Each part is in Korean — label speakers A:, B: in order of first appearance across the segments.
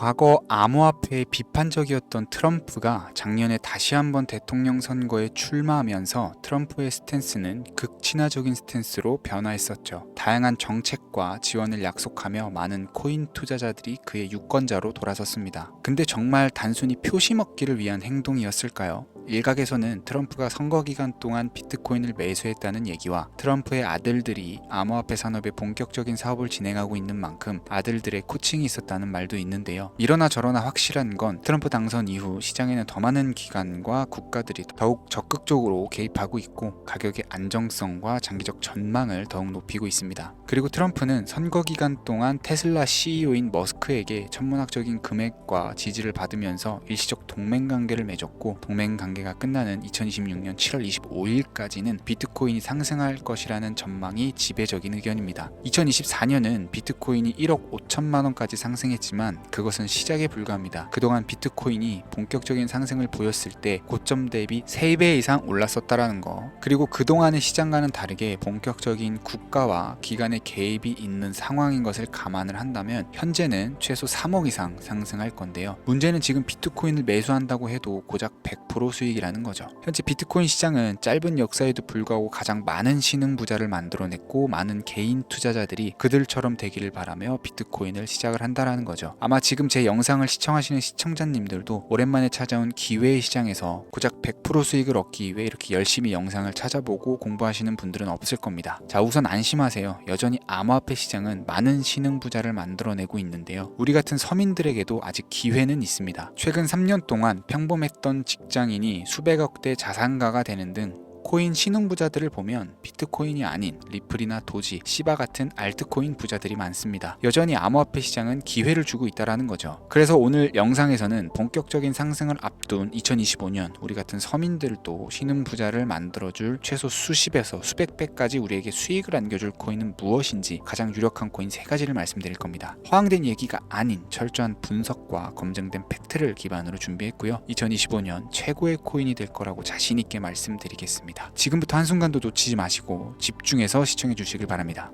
A: 과거 암호화폐에 비판적이었던 트럼프가 작년에 다시 한번 대통령 선거에 출마하면서 트럼프의 스탠스는 극친화적인 스탠스로 변화했었죠. 다양한 정책과 지원을 약속하며 많은 코인 투자자들이 그의 유권자로 돌아섰습니다. 근데 정말 단순히 표시 먹기를 위한 행동이었을까요? 일각에서는 트럼프가 선거 기간 동안 비트코인을 매수했다는 얘기와 트럼프의 아들들이 암호화폐 산업에 본격적인 사업을 진행하고 있는 만큼 아들들의 코칭이 있었다는 말도 있는데요. 이러나 저러나 확실한 건 트럼프 당선 이후 시장에는 더 많은 기관과 국가들이 더욱 적극적으로 개입하고 있고 가격의 안정성과 장기적 전망을 더욱 높이고 있습니다. 그리고 트럼프는 선거 기간 동안 테슬라 CEO인 머스크에게 천문학적인 금액과 지지를 받으면서 일시적 동맹관계를 맺었고 동맹관계가 끝나는 2026년 7월 25일까지는 비트코인이 상승할 것이라는 전망이 지배적인 의견입니다. 2024년은 비트코인이 1억 5천만 원까지 상승했지만 그것은 시작에 불과합니다. 그동안 비트코인이 본격적인 상승을 보였을 때 고점 대비 3배 이상 올랐었다라는 거, 그리고 그동안의 시장과는 다르게 본격적인 국가와 기관의 개입이 있는 상황인 것을 감안을 한다면 현재는 최소 3억 이상 상승할 건데요. 문제는 지금 비트코인을 매수한다고 해도 고작 100% 수익이라는 거죠. 현재 비트코인 시장은 짧은 역사에도 불구하고 가장 많은 신흥부자를 만들어냈고 많은 개인 투자자들이 그들처럼 되기를 바라며 비트코인을 시작을 한다라는 거죠. 아마 지금 제 영상을 시청하시는 시청자님들도 오랜만에 찾아온 기회의 시장에서 고작 100% 수익을 얻기 위해 이렇게 열심히 영상을 찾아보고 공부하시는 분들은 없을 겁니다. 자, 우선 안심하세요. 여전히 암호화폐 시장은 많은 신흥부자를 만들어내고 있는데요. 우리 같은 서민들에게도 아직 기회는 있습니다. 최근 3년 동안 평범했던 직장인이 수백억대 자산가가 되는 등 코인 신흥부자들을 보면 비트코인이 아닌 리플이나 도지, 시바 같은 알트코인 부자들이 많습니다. 여전히 암호화폐 시장은 기회를 주고 있다는 거죠. 그래서 오늘 영상에서는 본격적인 상승을 앞둔 2025년 우리 같은 서민들도 신흥부자를 만들어줄 최소 수십에서 수백 배까지 우리에게 수익을 안겨줄 코인은 무엇인지 가장 유력한 코인 3가지를 말씀드릴 겁니다. 허황된 얘기가 아닌 철저한 분석과 검증된 팩트를 기반으로 준비했고요. 2025년 최고의 코인이 될 거라고 자신 있게 말씀드리겠습니다. 지금부터 한순간도 놓치지 마시고 집중해서 시청해 주시길 바랍니다.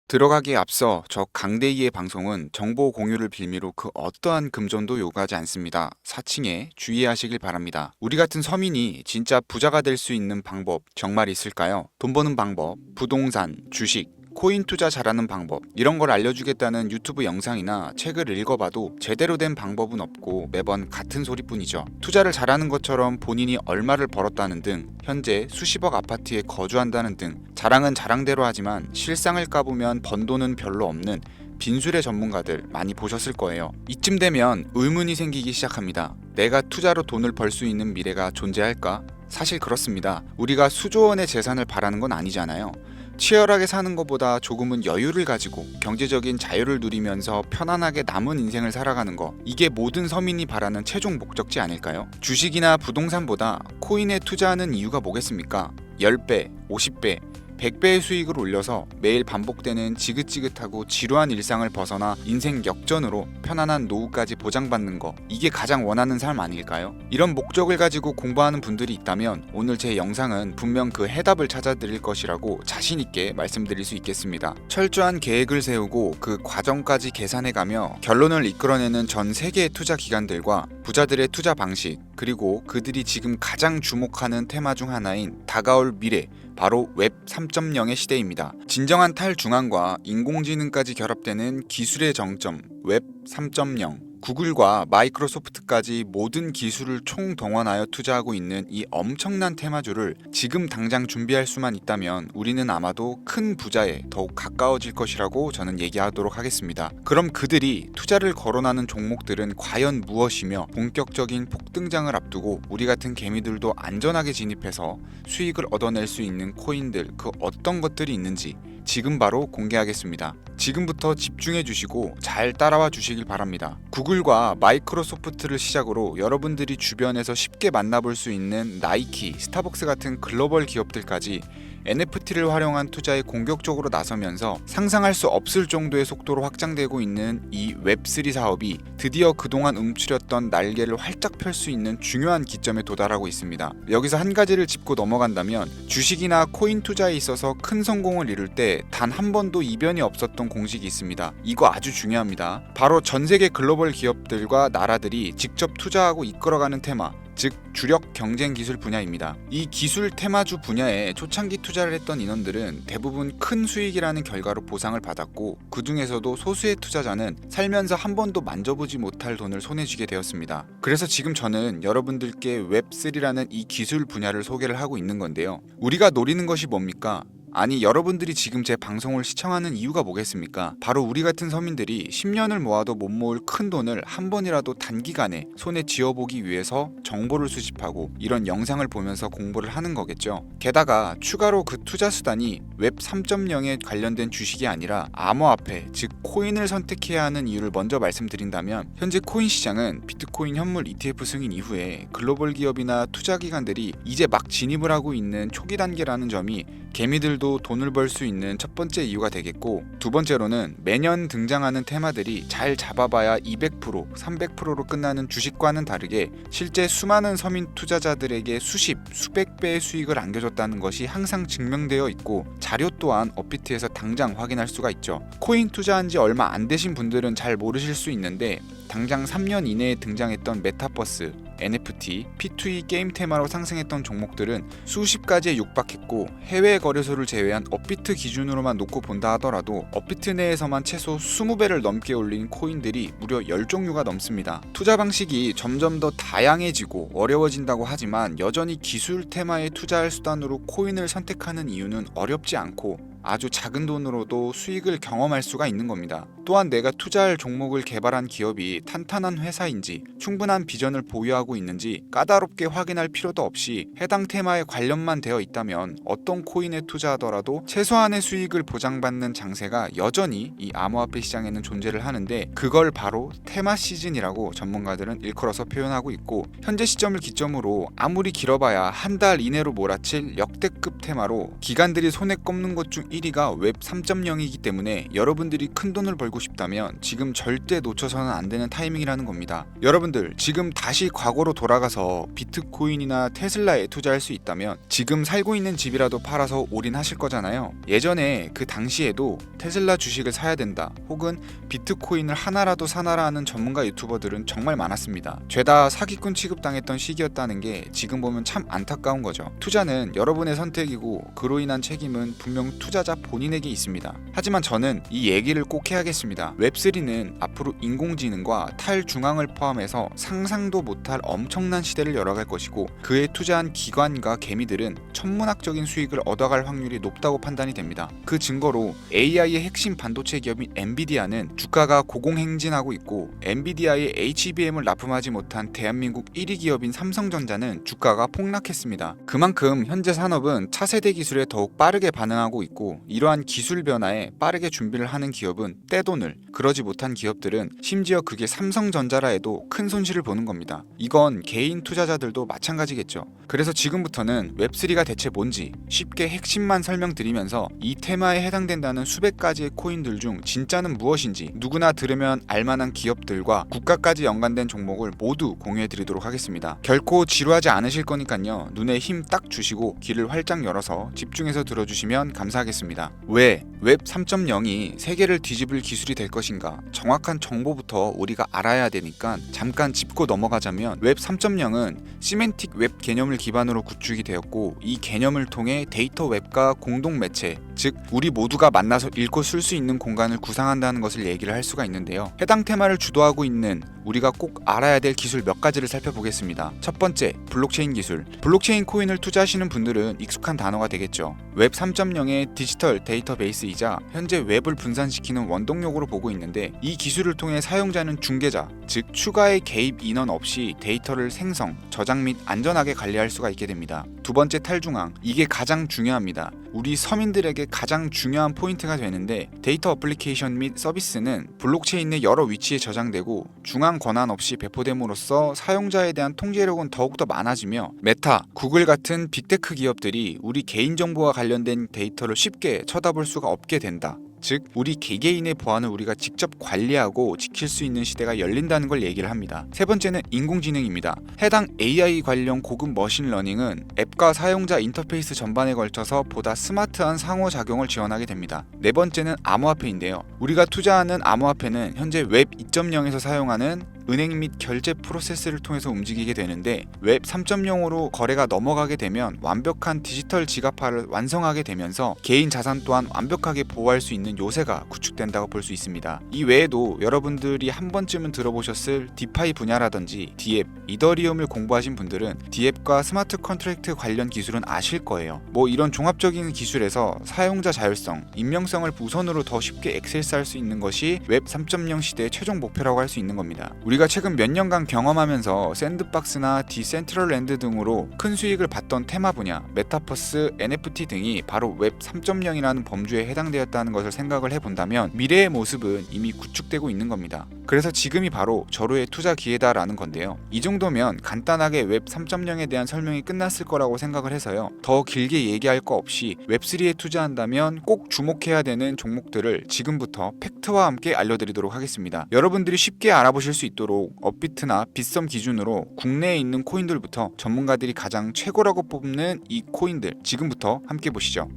A: 들어가기에 앞서 저 강대희의 방송은 정보 공유를 빌미로 그 어떠한 금전도 요구하지 않습니다. 사칭에 주의하시길 바랍니다. 우리 같은 서민이 진짜 부자가 될 수 있는 방법 정말 있을까요? 돈 버는 방법, 부동산, 주식, 코인 투자 잘하는 방법, 이런 걸 알려주겠다는 유튜브 영상이나 책을 읽어봐도 제대로 된 방법은 없고 매번 같은 소리뿐이죠. 투자를 잘하는 것처럼 본인이 얼마를 벌었다는 등, 현재 수십억 아파트에 거주한다는 등 자랑은 자랑대로 하지만 실상을 까보면 번 돈은 별로 없는 빈술의 전문가들 많이 보셨을 거예요. 이쯤 되면 의문이 생기기 시작합니다. 내가 투자로 돈을 벌 수 있는 미래가 존재할까? 사실 그렇습니다. 우리가 수조 원의 재산을 바라는 건 아니잖아요. 치열하게 사는 것보다 조금은 여유를 가지고 경제적인 자유를 누리면서 편안하게 남은 인생을 살아가는 거, 이게 모든 서민이 바라는 최종 목적지 아닐까요? 주식이나 부동산보다 코인에 투자하는 이유가 뭐겠습니까? 10배, 50배, 100배의 수익을 올려서 매일 반복되는 지긋지긋하고 지루한 일상을 벗어나 인생 역전으로 편안한 노후까지 보장받는 거, 이게 가장 원하는 삶 아닐까요? 이런 목적을 가지고 공부하는 분들이 있다면 오늘 제 영상은 분명 그 해답을 찾아드릴 것이라고 자신있게 말씀드릴 수 있겠습니다. 철저한 계획을 세우고 그 과정까지 계산해가며 결론을 이끌어내는 전 세계의 투자 기관들과 부자들의 투자 방식, 그리고 그들이 지금 가장 주목하는 테마 중 하나인 다가올 미래, 바로 웹 3.0의 시대입니다. 진정한 탈중앙과 인공지능까지 결합되는 기술의 정점, 웹 3.0. 구글과 마이크로소프트까지 모든 기술을 총동원하여 투자하고 있는 이 엄청난 테마주를 지금 당장 준비할 수만 있다면 우리는 아마도 큰 부자에 더욱 가까워질 것이라고 저는 얘기하도록 하겠습니다. 그럼 그들이 투자를 거론하는 종목들은 과연 무엇이며 본격적인 폭등장을 앞두고 우리 같은 개미들도 안전하게 진입해서 수익을 얻어낼 수 있는 코인들, 그 어떤 것들이 있는지 지금 바로 공개하겠습니다. 지금부터 집중해 주시고 잘 따라와 주시길 바랍니다. 구글과 마이크로소프트를 시작으로 여러분들이 주변에서 쉽게 만나볼 수 있는 나이키, 스타벅스 같은 글로벌 기업들까지 NFT를 활용한 투자에 공격적으로 나서면서 상상할 수 없을 정도의 속도로 확장되고 있는 이 웹3 사업이 드디어 그동안 움츠렸던 날개를 활짝 펼 수 있는 중요한 기점에 도달하고 있습니다. 여기서 한 가지를 짚고 넘어간다면 주식이나 코인 투자에 있어서 큰 성공을 이룰 때 단 한 번도 이변이 없었던 공식이 있습니다. 이거 아주 중요합니다. 바로 전 세계 글로벌 기업들과 나라들이 직접 투자하고 이끌어가는 테마, 즉 주력 경쟁 기술 분야입니다. 이 기술 테마주 분야에 초창기 투자를 했던 인원들은 대부분 큰 수익이라는 결과로 보상을 받았고, 그 중에서도 소수의 투자자는 살면서 한 번도 만져보지 못할 돈을 손에 쥐게 되었습니다. 그래서 지금 저는 여러분들께 웹3라는 이 기술 분야를 소개를 하고 있는 건데요. 우리가 노리는 것이 뭡니까? 아니, 여러분들이 지금 제 방송을 시청하는 이유가 뭐겠습니까? 바로 우리 같은 서민들이 10년을 모아도 못 모을 큰 돈을 한 번이라도 단기간에 손에 쥐어보기 위해서 정보를 수집하고 이런 영상을 보면서 공부를 하는 거겠죠. 게다가 추가로 그 투자 수단이 웹 3.0에 관련된 주식이 아니라 암호화폐, 즉 코인을 선택해야 하는 이유를 먼저 말씀드린다면, 현재 코인 시장은 비트코인 현물 ETF 승인 이후에 글로벌 기업이나 투자 기관들이 이제 막 진입을 하고 있는 초기 단계라는 점이 개미들도 돈을 벌 수 있는 첫 번째 이유가 되겠고, 두 번째로는 매년 등장하는 테마들이 잘 잡아봐야 200%, 300%로 끝나는 주식과는 다르게 실제 수많은 서민 투자자들에게 수십, 수백 배의 수익을 안겨줬다는 것이 항상 증명되어 있고, 자료 또한 업비트에서 당장 확인할 수가 있죠. 코인 투자한 지 얼마 안 되신 분들은 잘 모르실 수 있는데, 당장 3년 이내에 등장했던 메타버스, NFT, P2E 게임 테마로 상승했던 종목들은 수십 가지에 육박했고, 해외 거래소를 제외한 업비트 기준으로만 놓고 본다 하더라도 업비트 내에서만 최소 20배를 넘게 올린 코인들이 무려 10종류가 넘습니다. 투자 방식이 점점 더 다양해지고 어려워진다고 하지만 여전히 기술 테마에 투자할 수단으로 코인을 선택하는 이유는 어렵지 않고 아주 작은 돈으로도 수익을 경험할 수가 있는 겁니다. 또한 내가 투자할 종목을 개발한 기업이 탄탄한 회사인지, 충분한 비전을 보유하고 있는지 까다롭게 확인할 필요도 없이 해당 테마에 관련만 되어 있다면 어떤 코인에 투자하더라도 최소한의 수익을 보장받는 장세가 여전히 이 암호화폐 시장에는 존재를 하는데, 그걸 바로 테마 시즌이라고 전문가들은 일컬어서 표현하고 있고, 현재 시점을 기점으로 아무리 길어봐야 한 달 이내로 몰아칠 역대급 테마로 기관들이 손에 꼽는 것 중 1위가 웹 3.0이기 때문에 여러분들이 큰 돈을 벌고 싶다면 지금 절대 놓쳐서는 안 되는 타이밍이라는 겁니다. 여러분들 지금 다시 과거로 돌아가서 비트코인이나 테슬라에 투자할 수 있다면 지금 살고 있는 집이라도 팔아서 올인하실 거잖아요. 예전에 그 당시에도 테슬라 주식을 사야 된다, 혹은 비트코인을 하나라도 사나라 하는 전문가 유튜버들은 정말 많았습니다. 죄다 사기꾼 취급당했던 시기였다는 게 지금 보면 참 안타까운 거죠. 투자는 여러분의 선택이고 그로 인한 책임은 분명 투자자 본인에게 있습니다. 하지만 저는 이 얘기를 꼭 해야겠습니다. 웹3는 앞으로 인공지능과 탈중앙을 포함해서 상상도 못할 엄청난 시대를 열어갈 것이고, 그에 투자한 기관과 개미들은 천문학적인 수익을 얻어갈 확률이 높다고 판단이 됩니다. 그 증거로 AI의 핵심 반도체 기업인 엔비디아는 주가가 고공행진하고 있고, 엔비디아의 HBM을 납품하지 못한 대한민국 1위 기업인 삼성전자는 주가가 폭락했습니다. 그만큼 현재 산업은 차세대 기술에 더욱 빠르게 반응하고 있고, 이러한 기술 변화에 빠르게 준비를 하는 기업은 떼돈을, 그러지 못한 기업들은 심지어 그게 삼성전자라 해도 큰 손실을 보는 겁니다. 이건 개인 투자자들도 마찬가지겠죠. 그래서 지금부터는 웹3가 대체 뭔지 쉽게 핵심만 설명드리면서 이 테마에 해당된다는 수백 가지의 코인들 중 진짜는 무엇인지 누구나 들으면 알만한 기업들과 국가까지 연관된 종목을 모두 공유해드리도록 하겠습니다. 결코 지루하지 않으실 거니까요, 눈에 힘 딱 주시고 귀를 활짝 열어서 집중해서 들어주시면 감사하겠습니다. 왜 웹 3.0이 세계를 뒤집을 기술이 될 것인가, 정확한 정보부터 우리가 알아야 되니까 잠깐 짚고 넘어가자면, 웹 3.0은 시멘틱 웹 개념을 기반으로 구축이 되었고, 이 개념을 통해 데이터 웹과 공동 매체, 즉 우리 모두가 만나서 읽고 쓸 수 있는 공간을 구상한다는 것을 얘기를 할 수가 있는데요. 해당 테마를 주도하고 있는 우리가 꼭 알아야 될 기술 몇 가지를 살펴보겠습니다. 첫 번째, 블록체인 기술. 블록체인 코인을 투자하시는 분들은 익숙한 단어가 되겠죠. 웹 3.0의 디지털 데이터베이스이자 현재 웹을 분산시키는 원동력으로 보고 있는데, 이 기술을 통해 사용자는 중개자, 즉 추가의 개입 인원 없이 데이터를 생성, 저장 및 안전하게 관리할 수가 있게 됩니다. 두 번째, 탈중앙. 이게 가장 중요합니다. 우리 서민들에게 가장 중요한 포인트가 되는데, 데이터 어플리케이션 및 서비스는 블록체인 내 여러 위치에 저장되고 중앙 권한 없이 배포됨으로써 사용자에 대한 통제력은 더욱더 많아지며, 메타, 구글 같은 빅테크 기업들이 우리 개인정보와 관련된 데이터를 쉽게 쳐다볼 수가 없게 된다. 즉, 우리 개개인의 보안을 우리가 직접 관리하고 지킬 수 있는 시대가 열린다는 걸 얘기를 합니다. 세 번째는 인공지능입니다. 해당 AI 관련 고급 머신러닝은 앱과 사용자 인터페이스 전반에 걸쳐서 보다 스마트한 상호작용을 지원하게 됩니다. 네 번째는 암호화폐인데요. 우리가 투자하는 암호화폐는 현재 웹 2.0에서 사용하는 은행 및 결제 프로세스를 통해서 움직이게 되는데, 웹 3.0으로 거래가 넘어가게 되면 완벽한 디지털 지갑화를 완성하게 되면서 개인 자산 또한 완벽하게 보호할 수 있는 요새가 구축된다고 볼 수 있습니다. 이 외에도 여러분들이 한 번쯤은 들어보셨을 디파이 분야라든지 디앱, 이더리움을 공부하신 분들은 디앱과 스마트 컨트랙트 관련 기술은 아실 거예요. 이런 종합적인 기술에서 사용자 자율성, 익명성을 우선으로 더 쉽게 액세스할 수 있는 것이 웹 3.0 시대의 최종 목표라고 할 수 있는 겁니다. 우리가 최근 몇 년간 경험하면서 샌드박스나 디센트럴랜드 등으로 큰 수익을 봤던 테마 분야, 메타버스, NFT 등이 바로 웹 3.0이라는 범주에 해당되었다는 것을 생각을 해본다면 미래의 모습은 이미 구축되고 있는 겁니다. 그래서 지금이 바로 절호의 투자 기회다라는 건데요. 이 정도면 간단하게 웹 3.0에 대한 설명이 끝났을 거라고 생각을 해서요. 더 길게 얘기할 거 없이 웹3에 투자한다면 꼭 주목해야 되는 종목들을 지금부터 팩트와 함께 알려드리도록 하겠습니다. 여러분들이 쉽게 알아보실 수 있도록 업비트나 빗썸 기준으로 국내에 있는 코인들부터 전문가들이 가장 최고라고 뽑는 이 코인들, 지금부터 함께 보시죠.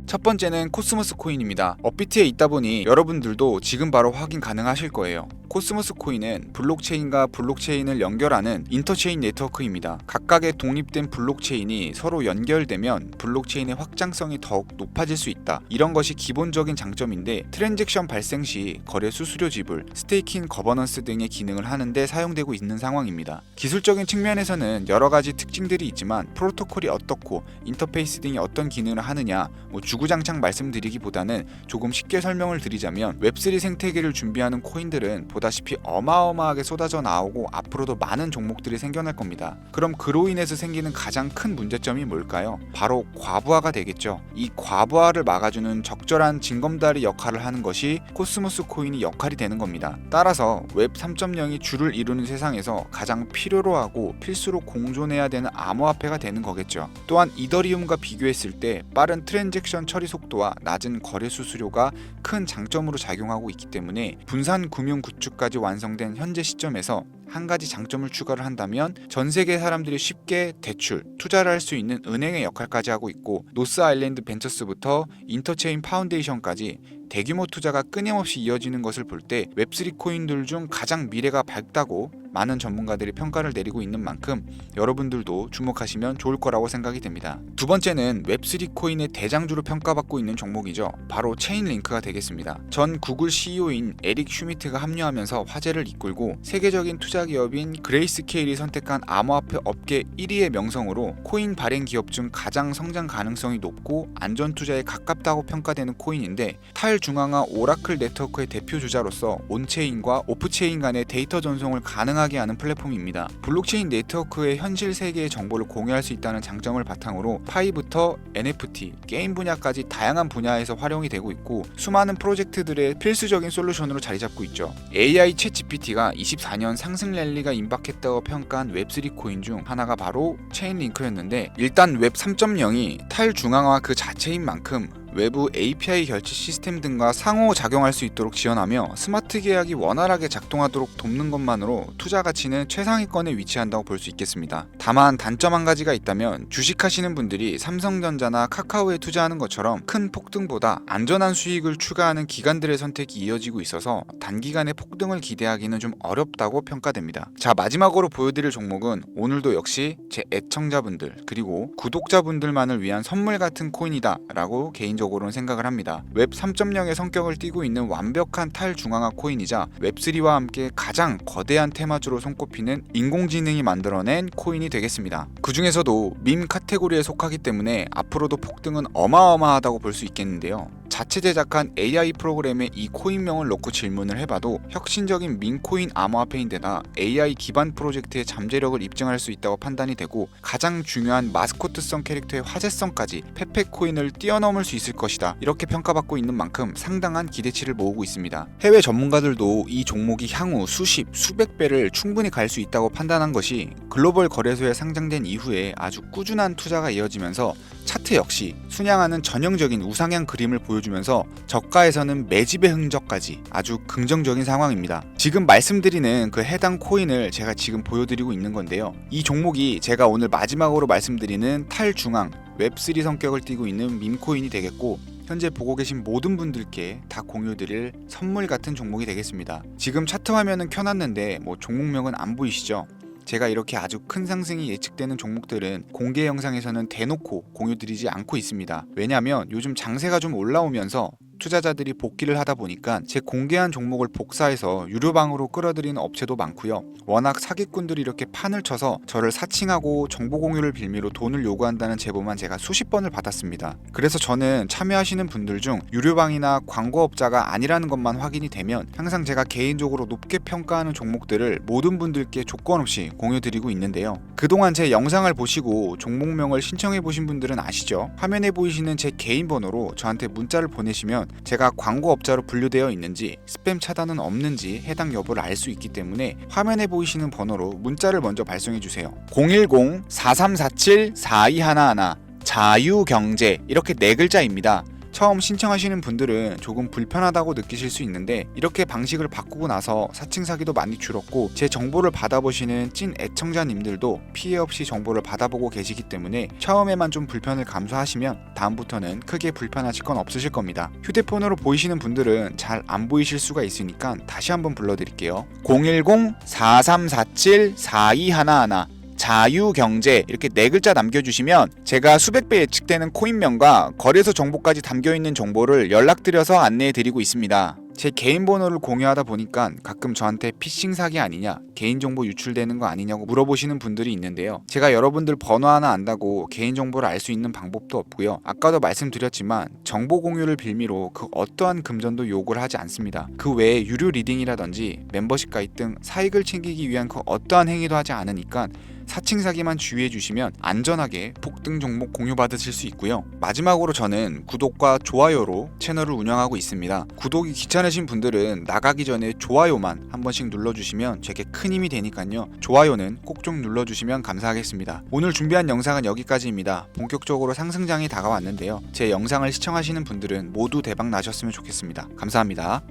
A: 첫 번째는 코스모스 코인입니다. 업비트에 있다 보니 여러분들도 지금 바로 확인 가능하실 거예요. 코스모스 코인은 블록체인과 블록체인을 연결하는 인터체인 네트워크입니다. 각각의 독립된 블록체인이 서로 연결되면 블록체인의 확장성이 더욱 높아질 수 있다. 이런 것이 기본적인 장점인데, 트랜잭션 발생 시 거래 수수료 지불, 스테이킹 거버넌스 등의 기능을 하는데 사용되고 있는 상황입니다. 기술적인 측면에서는 여러 가지 특징들이 있지만 프로토콜이 어떻고 인터페이스 등이 어떤 기능을 하느냐 주구장창 말씀드리기보다는 조금 쉽게 설명을 드리자면, 웹3 생태계를 준비하는 코인들은 보다시피 어마어마하게 쏟아져 나오고 앞으로도 많은 종목들이 생겨날 겁니다. 그럼 그로 인해서 생기는 가장 큰 문제점이 뭘까요? 바로 과부하가 되겠죠. 이 과부하를 막아주는 적절한 징검다리 역할을 하는 것이 코스모스 코인이 역할이 되는 겁니다. 따라서 웹 3.0이 주를 이루는 세상에서 가장 필요로 하고 필수로 공존해야 되는 암호화폐가 되는 거겠죠. 또한 이더리움과 비교했을 때 빠른 트랜잭션 처리 속도와 낮은 거래 수수료가 큰 장점으로 작용하고 있기 때문에 분산 금융 구축까지 완성된 현재 시점에서 한 가지 장점을 추가를 한다면 전 세계 사람들이 쉽게 대출, 투자를 할 수 있는 은행의 역할까지 하고 있고, 노스 아일랜드 벤처스부터 인터체인 파운데이션까지 대규모 투자가 끊임없이 이어지는 것을 볼 때 웹3 코인들 중 가장 미래가 밝다고 많은 전문가들이 평가를 내리고 있는 만큼 여러분들도 주목하시면 좋을 거라고 생각이 됩니다. 두 번째는 웹3 코인의 대장주로 평가받고 있는 종목이죠. 바로 체인링크가 되겠습니다. 전 구글 CEO인 에릭 슈미트가 합류하면서 화제를 이끌고 세계적인 투자 기업인 그레이스케일이 선택한 암호화폐 업계 1위의 명성으로 코인 발행 기업 중 가장 성장 가능성이 높고 안전 투자에 가깝다고 평가되는 코인인데, 탈중앙화 오라클 네트워크의 대표 주자로서 온체인과 오프체인 간의 데이터 전송을 가능하게 하는 플랫폼입니다. 블록체인 네트워크의 현실 세계의 정보를 공유할 수 있다는 장점을 바탕으로 파이부터 NFT, 게임 분야까지 다양한 분야에서 활용이 되고 있고, 수많은 프로젝트들의 필수적인 솔루션으로 자리 잡고 있죠. AI 챗 GPT가 24년 상승 랠리가 임박했다고 평가한 웹3 코인 중 하나가 바로 체인링크였는데, 일단 웹 3.0이 탈중앙화 그 자체인 만큼 외부 API 결제 시스템 등과 상호작용할 수 있도록 지원하며 스마트 계약이 원활하게 작동하도록 돕는 것만으로 투자 가치는 최상위권에 위치한다고 볼 수 있겠습니다. 다만 단점 한 가지가 있다면, 주식하시는 분들이 삼성전자나 카카오에 투자하는 것처럼 큰 폭등보다 안전한 수익을 추가하는 기관들의 선택이 이어지고 있어서 단기간에 폭등을 기대하기는 좀 어렵다고 평가됩니다. 자, 마지막으로 보여드릴 종목은 오늘도 역시 제 애청자분들 그리고 구독자분들만을 위한 선물 같은 코인이다 라고 개인적으로는 생각을 합니다. 웹 3.0의 성격을 띠고 있는 완벽한 탈중앙화 코인이자 웹3와 함께 가장 거대한 테마주로 손꼽히는 인공지능이 만들어낸 코인이 되겠습니다. 그 중에서도 밈 카테고리에 속하기 때문에 앞으로도 폭등은 어마어마하다고 볼 수 있겠는데요. 자체 제작한 AI 프로그램에 이 코인명을 넣고 질문을 해봐도 혁신적인 민코인 암호화폐인데다 AI 기반 프로젝트의 잠재력을 입증할 수 있다고 판단이 되고 가장 중요한 마스코트성 캐릭터의 화제성까지 페페코인을 뛰어넘을 수 있을 것이다, 이렇게 평가받고 있는 만큼 상당한 기대치를 모으고 있습니다. 해외 전문가들도 이 종목이 향후 수십, 수백 배를 충분히 갈 수 있다고 판단한 것이 글로벌 거래소에 상장된 이후에 아주 꾸준한 투자가 이어지면서 차트 역시 순양하는 전형적인 우상향 그림을 보여주면서 저가에서는 매집의 흔적까지 아주 긍정적인 상황입니다. 지금 말씀드리는 그 해당 코인을 제가 지금 보여드리고 있는 건데요. 이 종목이 제가 오늘 마지막으로 말씀드리는 탈중앙 웹3 성격을 띠고 있는 밈코인이 되겠고, 현재 보고 계신 모든 분들께 다 공유드릴 선물 같은 종목이 되겠습니다. 지금 차트 화면은 켜놨는데 종목명은 안 보이시죠? 제가 이렇게 아주 큰 상승이 예측되는 종목들은 공개 영상에서는 대놓고 공유드리지 않고 있습니다. 왜냐하면 요즘 장세가 좀 올라오면서 투자자들이 복귀를 하다 보니까 제 공개한 종목을 복사해서 유료방으로 끌어들이는 업체도 많고요. 워낙 사기꾼들이 이렇게 판을 쳐서 저를 사칭하고 정보 공유를 빌미로 돈을 요구한다는 제보만 제가 수십 번을 받았습니다. 그래서 저는 참여하시는 분들 중 유료방이나 광고업자가 아니라는 것만 확인이 되면 항상 제가 개인적으로 높게 평가하는 종목들을 모든 분들께 조건 없이 공유드리고 있는데요. 그동안 제 영상을 보시고 종목명을 신청해 보신 분들은 아시죠? 화면에 보이시는 제 개인 번호로 저한테 문자를 보내시면 제가 광고업자로 분류되어 있는지 스팸 차단은 없는지 해당 여부를 알 수 있기 때문에 화면에 보이시는 번호로 문자를 먼저 발송해 주세요. 010-4347-4211 자유경제, 이렇게 4글자입니다. 처음 신청하시는 분들은 조금 불편하다고 느끼실 수 있는데 이렇게 방식을 바꾸고 나서 사칭 사기도 많이 줄었고, 제 정보를 받아보시는 찐 애청자님들도 피해 없이 정보를 받아보고 계시기 때문에 처음에만 좀 불편을 감수하시면 다음부터는 크게 불편하실 건 없으실 겁니다. 휴대폰으로 보이시는 분들은 잘 안 보이실 수가 있으니까 다시 한번 불러드릴게요. 010-4347-4211 자유경제, 이렇게 4글자 남겨주시면 제가 수백 배 예측되는 코인명과 거래소 정보까지 담겨있는 정보를 연락드려서 안내해드리고 있습니다. 제 개인 번호를 공유하다 보니까 가끔 저한테 피싱 사기 아니냐, 개인정보 유출되는 거 아니냐고 물어보시는 분들이 있는데요. 제가 여러분들 번호 하나 안다고 개인정보를 알 수 있는 방법도 없고요. 아까도 말씀드렸지만 정보 공유를 빌미로 그 어떠한 금전도 요구를 하지 않습니다. 그 외에 유료 리딩이라든지 멤버십 가입 등 사익을 챙기기 위한 그 어떠한 행위도 하지 않으니까 사칭 사기만 주의해 주시면 안전하게 폭등 종목 공유받으실 수 있고요. 마지막으로 저는 구독과 좋아요로 채널을 운영하고 있습니다. 구독이 귀찮으신 분들은 나가기 전에 좋아요만 한 번씩 눌러주시면 제게 큰 힘이 되니까요. 좋아요는 꼭 좀 눌러주시면 감사하겠습니다. 오늘 준비한 영상은 여기까지입니다. 본격적으로 상승장이 다가왔는데요. 제 영상을 시청하시는 분들은 모두 대박 나셨으면 좋겠습니다. 감사합니다.